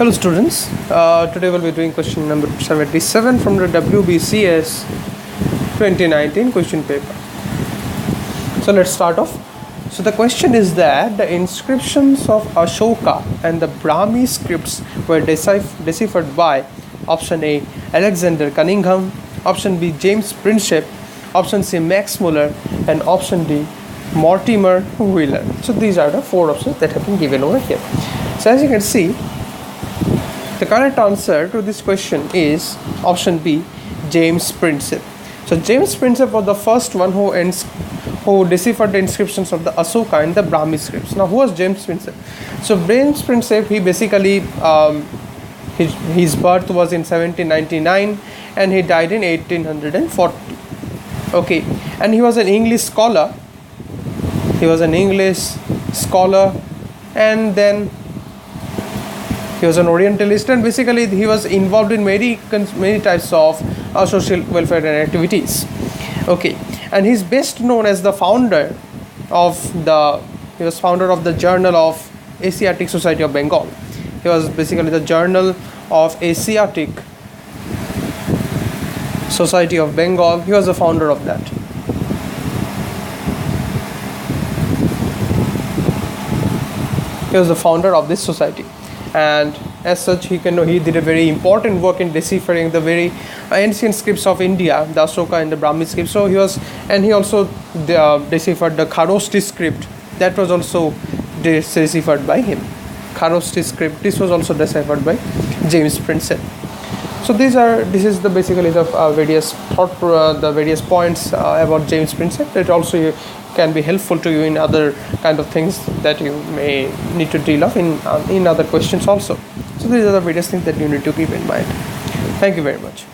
Hello students, today we'll be doing question number 77 from the WBCS 2019 question paper. So let's start off. So the question is that the inscriptions of Ashoka and the Brahmi scripts were deciphered by option A, Alexander Cunningham, option B, James Prinsep, option C, Max Muller, and option D, Mortimer Wheeler. So these are the four options that have been given over here. So as you can see, the correct answer to this question is option B, James Prinsep. So James Prinsep was the first one who deciphered the inscriptions of the Ashoka and the Brahmi scripts. Now, who was James Prinsep? So James Prinsep, he basically his birth was in 1799 and he died in 1840. Okay, and he was an English scholar. And then he was an Orientalist, and basically he was involved in many types of social welfare and activities. Okay, and he's best known as the founder of the Journal of Asiatic Society of Bengal. He was basically the Journal of Asiatic Society of Bengal. He was the founder of that. He was the founder of this society, and as such he did a very important work in deciphering the very ancient scripts of India, the Ashoka and the Brahmi scripts. So he also deciphered the Kharoshti script. That was also deciphered by him. Kharoshti script, this was also deciphered by James Prinsep. So this is basically the various points about James Prinsep. It also can be helpful to you in other kind of things that you may need to deal with in other questions also. So these are the various things that you need to keep in mind. Thank you very much.